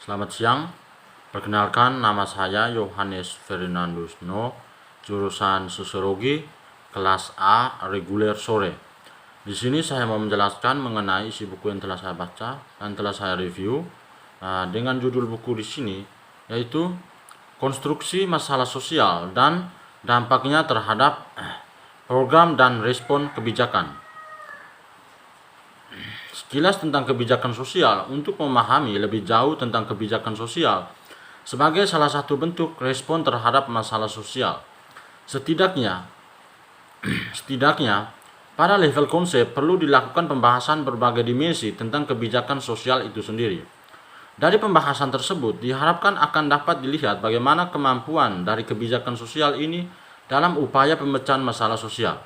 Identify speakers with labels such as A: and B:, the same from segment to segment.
A: Selamat siang, perkenalkan nama saya Yohanes Fernandus No, jurusan Sosiologi, kelas A, reguler sore. Di sini saya mau menjelaskan mengenai isi buku yang telah saya baca dan telah saya review dengan judul buku di sini, yaitu Konstruksi Masalah Sosial dan Dampaknya Terhadap Program dan Respon Kebijakan. Sekilas tentang kebijakan sosial untuk memahami lebih jauh tentang kebijakan sosial sebagai salah satu bentuk respon terhadap masalah sosial. Setidaknya pada level konsep perlu dilakukan pembahasan berbagai dimensi tentang kebijakan sosial itu sendiri. Dari pembahasan tersebut diharapkan akan dapat dilihat bagaimana kemampuan dari kebijakan sosial ini dalam upaya pemecahan masalah sosial.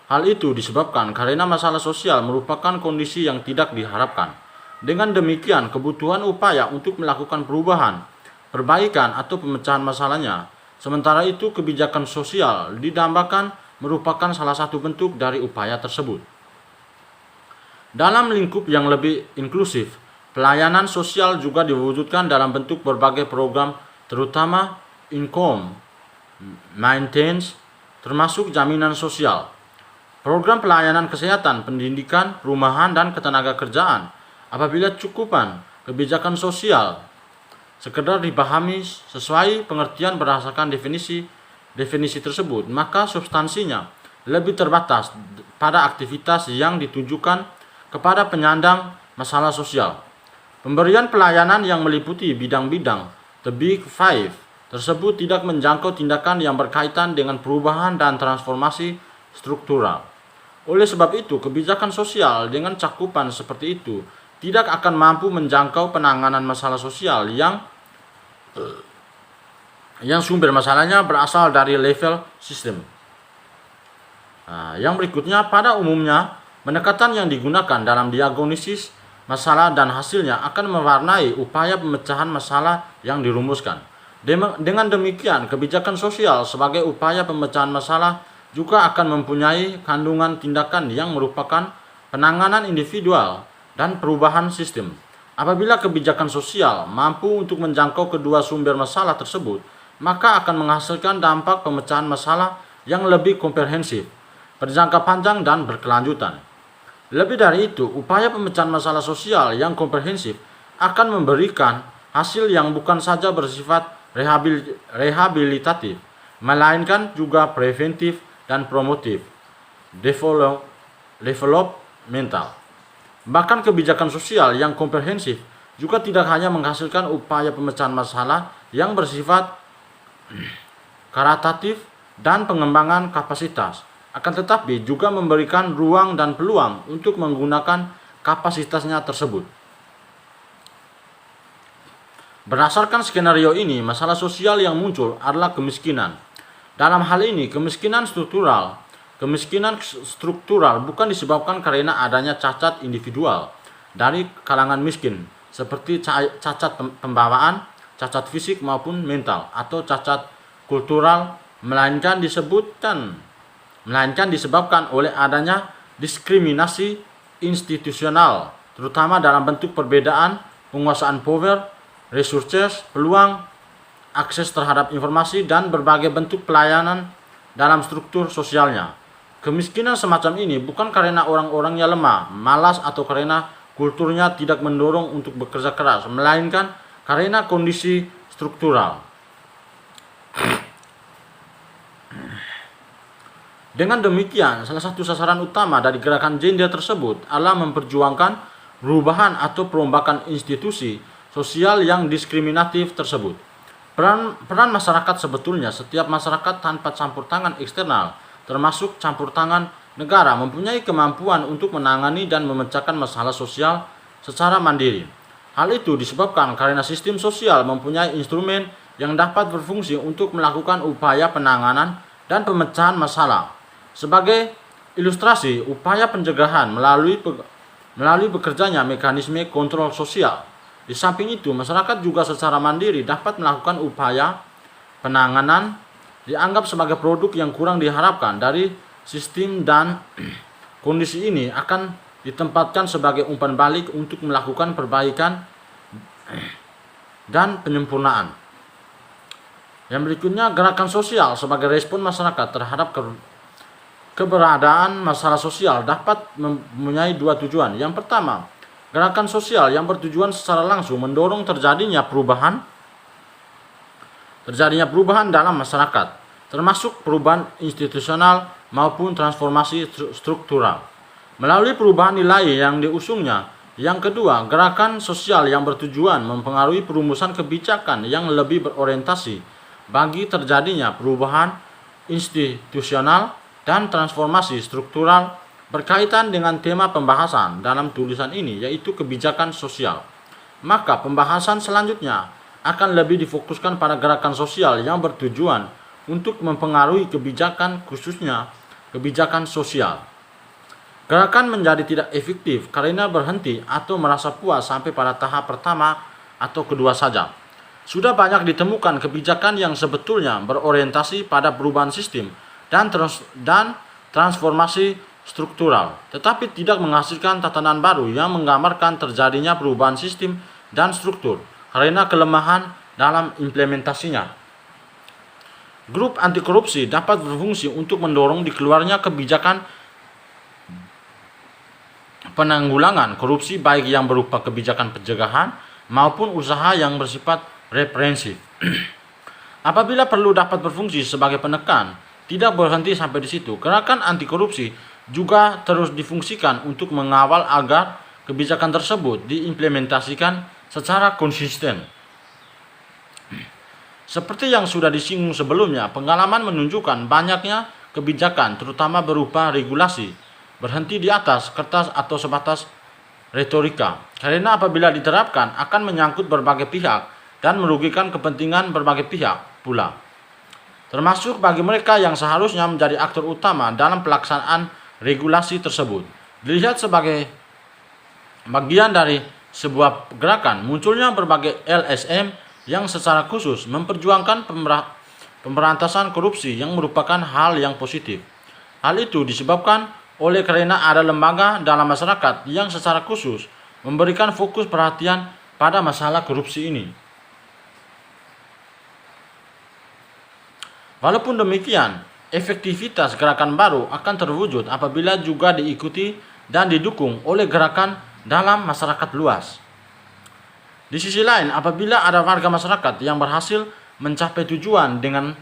A: Hal itu disebabkan karena masalah sosial merupakan kondisi yang tidak diharapkan. Dengan demikian, kebutuhan upaya untuk melakukan perubahan, perbaikan atau pemecahan masalahnya. Sementara itu, kebijakan sosial didambakan merupakan salah satu bentuk dari upaya tersebut. Dalam lingkup yang lebih inklusif, pelayanan sosial juga diwujudkan dalam bentuk berbagai program, terutama income, maintenance, termasuk jaminan sosial. Program pelayanan kesehatan, pendidikan, perumahan, dan ketenagakerjaan. Apabila cukupan kebijakan sosial sekedar dipahami sesuai pengertian berdasarkan definisi tersebut, maka substansinya lebih terbatas pada aktivitas yang ditujukan kepada penyandang masalah sosial. Pemberian pelayanan yang meliputi bidang-bidang The Big Five tersebut tidak menjangkau tindakan yang berkaitan dengan perubahan dan transformasi struktural. Oleh sebab itu, kebijakan sosial dengan cakupan seperti itu tidak akan mampu menjangkau penanganan masalah sosial yang sumber masalahnya berasal dari level sistem. Yang berikutnya, pada umumnya, pendekatan yang digunakan dalam diagnosis masalah dan hasilnya akan mewarnai upaya pemecahan masalah yang dirumuskan. Dengan demikian, kebijakan sosial sebagai upaya pemecahan masalah juga akan mempunyai kandungan tindakan yang merupakan penanganan individual dan perubahan sistem. Apabila kebijakan sosial mampu untuk menjangkau kedua sumber masalah tersebut, maka akan menghasilkan dampak pemecahan masalah yang lebih komprehensif, berjangka panjang dan berkelanjutan. Lebih dari itu, upaya pemecahan masalah sosial yang komprehensif akan memberikan hasil yang bukan saja bersifat rehabilitatif, melainkan juga preventif dan promotif, developmental. Bahkan kebijakan sosial yang komprehensif juga tidak hanya menghasilkan upaya pemecahan masalah yang bersifat karitatif dan pengembangan kapasitas, akan tetapi juga memberikan ruang dan peluang untuk menggunakan kapasitasnya tersebut. Berdasarkan skenario ini, masalah sosial yang muncul adalah kemiskinan. Dalam hal ini, kemiskinan struktural bukan disebabkan karena adanya cacat individual dari kalangan miskin, seperti cacat pembawaan, cacat fisik maupun mental, atau cacat kultural, melainkan disebabkan oleh adanya diskriminasi institusional, terutama dalam bentuk perbedaan penguasaan power, resources, peluang, akses terhadap informasi, dan berbagai bentuk pelayanan dalam struktur sosialnya. Kemiskinan semacam ini bukan karena orang-orangnya lemah, malas, atau karena kulturnya tidak mendorong untuk bekerja keras, melainkan karena kondisi struktural. Dengan demikian, salah satu sasaran utama dari gerakan gender tersebut adalah memperjuangkan perubahan atau perombakan institusi sosial yang diskriminatif tersebut. Peran masyarakat sebetulnya, setiap masyarakat tanpa campur tangan eksternal, termasuk campur tangan negara, mempunyai kemampuan untuk menangani dan memecahkan masalah sosial secara mandiri. Hal itu disebabkan karena sistem sosial mempunyai instrumen yang dapat berfungsi untuk melakukan upaya penanganan dan pemecahan masalah. Sebagai ilustrasi, upaya pencegahan melalui bekerjanya mekanisme kontrol sosial. Di samping itu, masyarakat juga secara mandiri dapat melakukan upaya penanganan dianggap sebagai produk yang kurang diharapkan dari sistem, dan kondisi ini akan ditempatkan sebagai umpan balik untuk melakukan perbaikan dan penyempurnaan. Yang berikutnya, gerakan sosial sebagai respon masyarakat terhadap keberadaan masalah sosial dapat mempunyai dua tujuan. Yang pertama, gerakan sosial yang bertujuan secara langsung mendorong terjadinya perubahan dalam masyarakat, termasuk perubahan institusional maupun transformasi struktural melalui perubahan nilai yang diusungnya. Yang kedua, gerakan sosial yang bertujuan mempengaruhi perumusan kebijakan yang lebih berorientasi bagi terjadinya perubahan institusional dan transformasi struktural berkaitan dengan tema pembahasan dalam tulisan ini, yaitu kebijakan sosial. Maka pembahasan selanjutnya akan lebih difokuskan pada gerakan sosial yang bertujuan untuk mempengaruhi kebijakan, khususnya kebijakan sosial. Gerakan menjadi tidak efektif karena berhenti atau merasa puas sampai pada tahap pertama atau kedua saja. Sudah banyak ditemukan kebijakan yang sebetulnya berorientasi pada perubahan sistem dan transformasi struktural, tetapi tidak menghasilkan tatanan baru yang menggambarkan terjadinya perubahan sistem dan struktur karena kelemahan dalam implementasinya. Grup anti korupsi dapat berfungsi untuk mendorong dikeluarnya kebijakan penanggulangan korupsi, baik yang berupa kebijakan pencegahan maupun usaha yang bersifat represif. Apabila perlu dapat berfungsi sebagai penekan, tidak berhenti sampai di situ. Gerakan anti korupsi juga terus difungsikan untuk mengawal agar kebijakan tersebut diimplementasikan secara konsisten. Seperti yang sudah disinggung sebelumnya, pengalaman menunjukkan banyaknya kebijakan, terutama berupa regulasi, berhenti di atas kertas atau sebatas retorika, karena apabila diterapkan akan menyangkut berbagai pihak dan merugikan kepentingan berbagai pihak pula, termasuk bagi mereka yang seharusnya menjadi aktor utama dalam pelaksanaan regulasi tersebut. Dilihat sebagai bagian dari sebuah gerakan, munculnya berbagai LSM yang secara khusus memperjuangkan pemberantasan korupsi yang merupakan hal yang positif. Hal itu disebabkan oleh karena ada lembaga dalam masyarakat yang secara khusus memberikan fokus perhatian pada masalah korupsi ini. Walaupun demikian, efektivitas gerakan baru akan terwujud apabila juga diikuti dan didukung oleh gerakan dalam masyarakat luas. Di sisi lain, apabila ada warga masyarakat yang berhasil mencapai tujuan dengan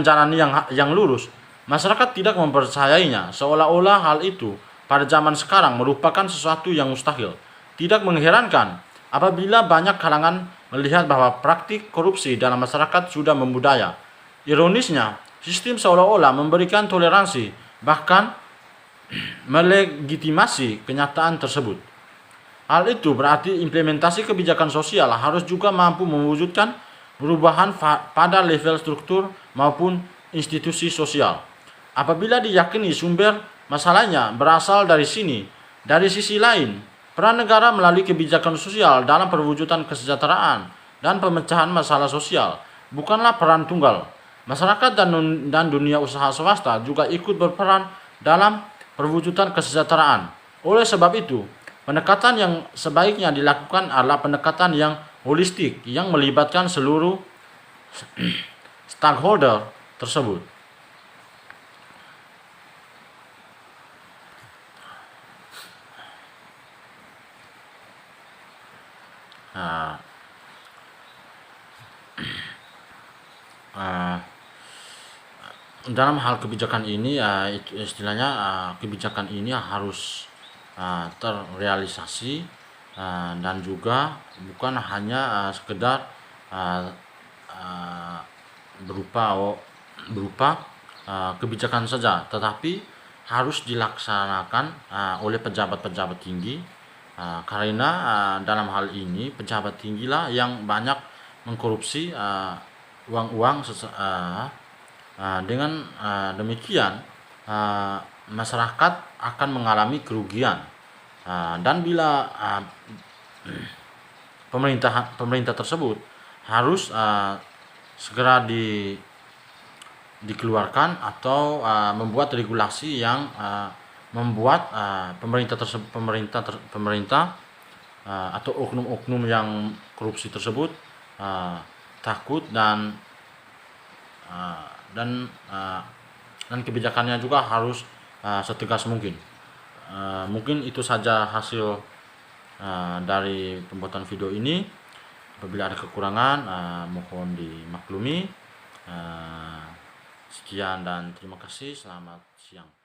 A: jalan yang lurus, masyarakat tidak mempercayainya, seolah-olah hal itu pada zaman sekarang merupakan sesuatu yang mustahil. Tidak mengherankan apabila banyak kalangan melihat bahwa praktik korupsi dalam masyarakat sudah membudaya. Ironisnya, sistem seolah-olah memberikan toleransi, bahkan melegitimasi kenyataan tersebut. Hal itu berarti implementasi kebijakan sosial harus juga mampu mewujudkan perubahan pada level struktur maupun institusi sosial. Apabila diyakini sumber masalahnya berasal dari sisi lain, peran negara melalui kebijakan sosial dalam perwujudan kesejahteraan dan pemecahan masalah sosial bukanlah peran tunggal. Masyarakat dan dunia usaha swasta juga ikut berperan dalam perwujudan kesejahteraan. Oleh sebab itu, pendekatan yang sebaiknya dilakukan adalah pendekatan yang holistik yang melibatkan seluruh stakeholder tersebut. Dalam hal kebijakan ini, istilahnya kebijakan ini harus terrealisasi dan juga bukan hanya sekedar berupa kebijakan saja, tetapi harus dilaksanakan oleh pejabat-pejabat tinggi, karena dalam hal ini pejabat tinggilah yang banyak mengkorupsi uang-uang. Dengan demikian masyarakat akan mengalami kerugian, dan bila pemerintah tersebut harus segera dikeluarkan atau membuat regulasi yang membuat pemerintah atau oknum-oknum yang korupsi tersebut takut dan kebijakannya juga harus setegas mungkin. Mungkin itu saja hasil dari pembuatan video ini. Apabila ada kekurangan mohon dimaklumi. Sekian dan terima kasih. Selamat siang.